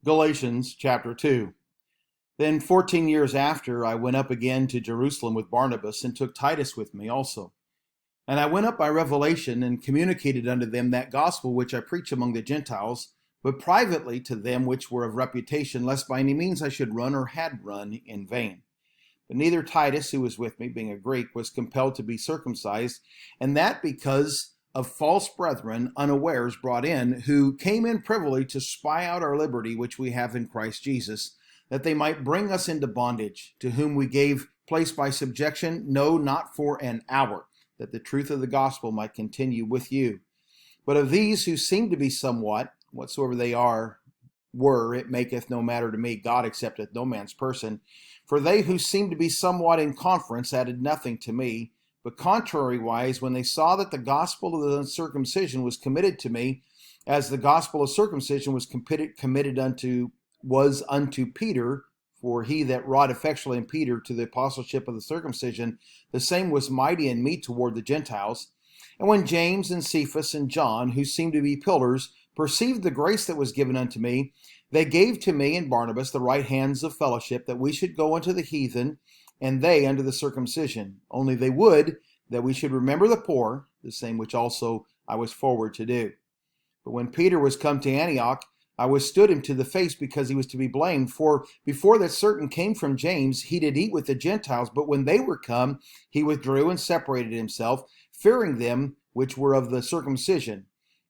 Galatians chapter 2. Then 14 years after, I went up again to Jerusalem with Barnabas, and took Titus with me also. And I went up by revelation, and communicated unto them that gospel which I preach among the Gentiles, but privately to them which were of reputation, lest by any means I should run or had run in vain. But neither Titus, who was with me, being a Greek, was compelled to be circumcised, and that because of false brethren unawares brought in, who came in privily to spy out our liberty which we have in Christ Jesus, that they might bring us into bondage, to whom we gave place by subjection, no, not for an hour, that the truth of the gospel might continue with you. But of these who seem to be somewhat, whatsoever they were, it maketh no matter to me, God accepteth no man's person. For they who seemed to be somewhat in conference added nothing to me, but contrariwise, when they saw that the gospel of the circumcision was committed to me, as the gospel of circumcision was committed unto Peter, for he that wrought effectually in Peter to the apostleship of the circumcision, the same was mighty in me toward the Gentiles. And when James and Cephas and John, who seemed to be pillars, perceived the grace that was given unto me, they gave to me and Barnabas the right hands of fellowship, that we should go unto the heathen, and they unto the circumcision. Only they would that we should remember the poor, the same which also I was forward to do. But when Peter was come to Antioch, I withstood him to the face, because he was to be blamed. For before that certain came from James, he did eat with the Gentiles. But when they were come, he withdrew and separated himself, fearing them which were of the circumcision.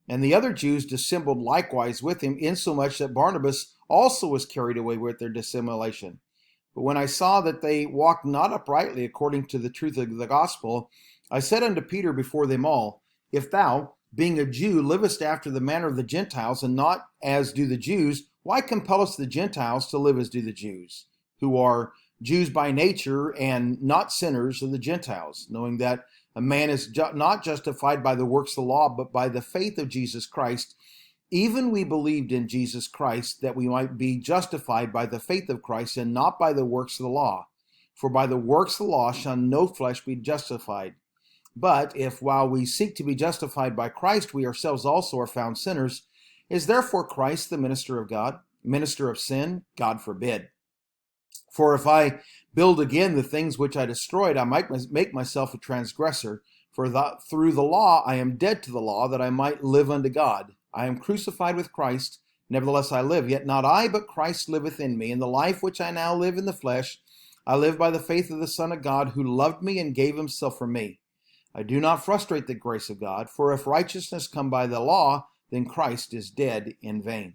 And the other Jews dissembled likewise with him, insomuch that Barnabas also was carried away with their dissimulation. But when I saw that they walked not uprightly according to the truth of the gospel, I said unto Peter before them all, If thou, being a Jew, livest after the manner of the Gentiles, and not as do the Jews, why compellest the Gentiles to live as do the Jews, who are Jews by nature, and not sinners of the Gentiles, knowing that a man is not justified by the works of the law, but by the faith of Jesus Christ? Even we believed in Jesus Christ, that we might be justified by the faith of Christ, and not by the works of the law. For by the works of the law shall no flesh be justified. But if while we seek to be justified by Christ, we ourselves also are found sinners, is therefore Christ the minister of God, minister of sin? God forbid. For if I build again the things which I destroyed, I might make myself a transgressor. For through the law I am dead to the law, that I might live unto God. I am crucified with Christ, nevertheless I live, yet not I, but Christ liveth in me. And the life which I now live in the flesh, I live by the faith of the Son of God, who loved me and gave himself for me. I do not frustrate the grace of God, for if righteousness come by the law, then Christ is dead in vain.